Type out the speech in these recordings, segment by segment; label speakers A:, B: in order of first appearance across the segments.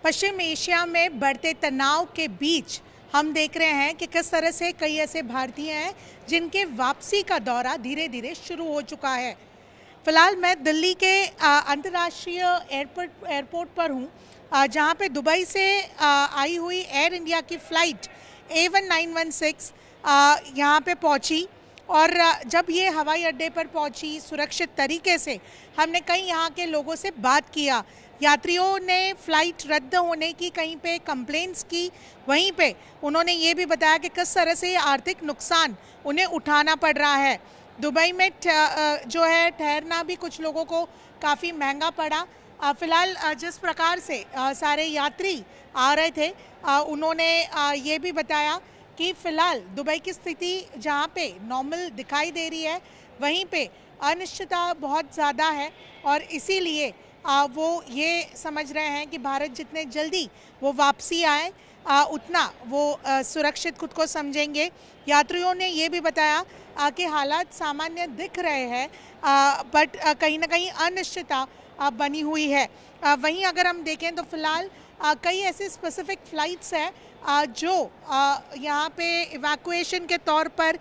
A: पश्चिम Asia में बढ़ते तनाव के बीच हम देख रहे हैं कि किस तरह से कई ऐसे भारतीय हैं जिनके वापसी का दौरा धीरे धीरे शुरू हो चुका है। फिलहाल मैं दिल्ली के अंतर्राष्ट्रीय एयरपोर्ट पर हूँ, जहाँ पे दुबई से आई हुई एयर इंडिया की फ़्लाइट A1916 यहाँ पे पहुँची और जब ये हवाई अड्डे पर पहुँची सुरक्षित तरीके से, हमने कई यहाँ के लोगों से बात किया। यात्रियों ने फ़्लाइट रद्द होने की कहीं पे कंप्लेंट्स की, वहीं पे उन्होंने ये भी बताया कि किस तरह से आर्थिक नुकसान उन्हें उठाना पड़ रहा है। दुबई में जो है ठहरना भी कुछ लोगों को काफ़ी महंगा पड़ा। फ़िलहाल जिस प्रकार से सारे यात्री आ रहे थे, उन्होंने ये भी बताया कि फ़िलहाल दुबई की स्थिति जहाँ पे नॉर्मल दिखाई दे रही है, वहीं पे अनिश्चितता बहुत ज़्यादा है और इसीलिए वो ये समझ रहे हैं कि भारत जितने जल्दी वो वापसी आए, उतना वो सुरक्षित खुद को समझेंगे। यात्रियों ने ये भी बताया कि हालात सामान्य दिख रहे हैं, बट कहीं ना कहीं अनिश्चितता बनी हुई है। वहीं अगर हम देखें तो फ़िलहाल कई ऐसी स्पेसिफिक फ़्लाइट्स हैं जो यहाँ पे इवैक्यूएशन के तौर पर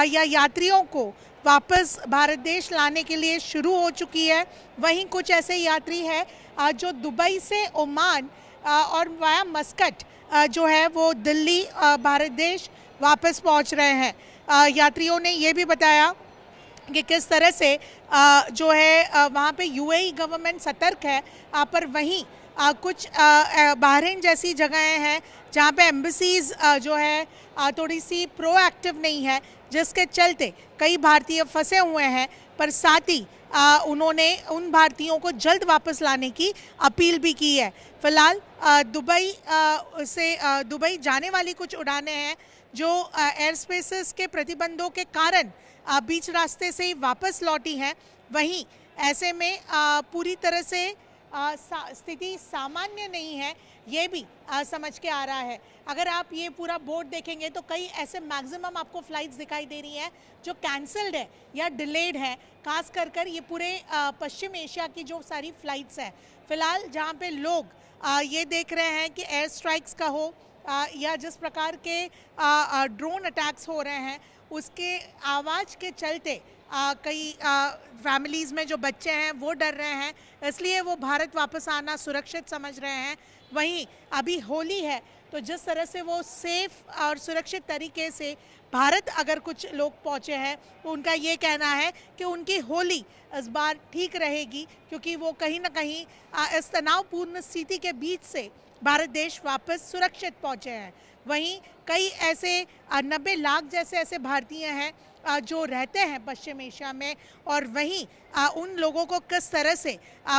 A: या यात्रियों को वापस भारत देश लाने के लिए शुरू हो चुकी है। वहीं कुछ ऐसे यात्री हैं जो दुबई से ओमान और वाया मस्कट जो है वो दिल्ली भारत देश वापस पहुँच रहे हैं। यात्रियों ने ये भी बताया कि किस तरह से जो है वहाँ पे UAE गवर्नमेंट सतर्क है, पर वहीं कुछ बहरीन जैसी जगहें हैं जहाँ पे एम्बेसीज़ जो है थोड़ी सी प्रोएक्टिव नहीं है, जिसके चलते कई भारतीय फंसे हुए हैं। पर साथ ही उन्होंने उन भारतीयों को जल्द वापस लाने की अपील भी की है। फिलहाल दुबई से दुबई जाने वाली कुछ उड़ानें हैं जो एयर स्पेसेस के प्रतिबंधों के कारण बीच रास्ते से ही वापस लौटी हैं। वहीं ऐसे में पूरी तरह से स्थिति सामान्य नहीं है, ये भी समझ के आ रहा है। अगर आप ये पूरा बोर्ड देखेंगे तो कई ऐसे मैक्सिमम आपको फ़्लाइट्स दिखाई दे रही हैं जो कैंसल्ड है या डिलेड है, खास कर ये पूरे पश्चिम एशिया की जो सारी फ़्लाइट्स हैं। फ़िलहाल जहाँ पे लोग ये देख रहे हैं कि एयर स्ट्राइक्स का हो या जिस प्रकार के ड्रोन अटैक्स हो रहे हैं, उसके आवाज़ के चलते कई फैमिलीज़ में जो बच्चे हैं वो डर रहे हैं, इसलिए वो भारत वापस आना सुरक्षित समझ रहे हैं। वहीं अभी होली है, तो जिस तरह से वो सेफ़ और सुरक्षित तरीके से भारत अगर कुछ लोग पहुँचे हैं, तो उनका ये कहना है कि उनकी होली इस बार ठीक रहेगी, क्योंकि वो कहीं ना कहीं इस तनावपूर्ण स्थिति के बीच से भारत देश वापस सुरक्षित पहुँचे हैं। वहीं कई ऐसे 90 लाख जैसे ऐसे भारतीय हैं जो रहते हैं पश्चिम एशिया में, और वहीं उन लोगों को किस तरह से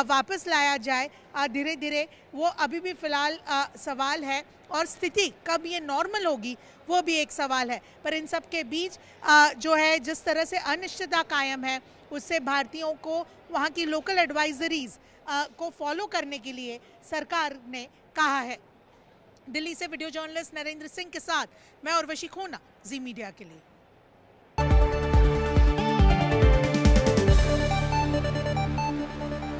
A: वापस लाया जाए धीरे धीरे, वो अभी भी फ़िलहाल सवाल है। और स्थिति कब ये नॉर्मल होगी वो भी एक सवाल है। पर इन सब के बीच जो है जिस तरह से अनिश्चितता कायम है, उससे भारतीयों को वहाँ की लोकल एडवाइजरीज़ को फॉलो करने के लिए सरकार ने कहा है। दिल्ली से वीडियो जर्नलिस्ट नरेंद्र सिंह के साथ मैं उर्वशी खोना, जी मीडिया के लिए।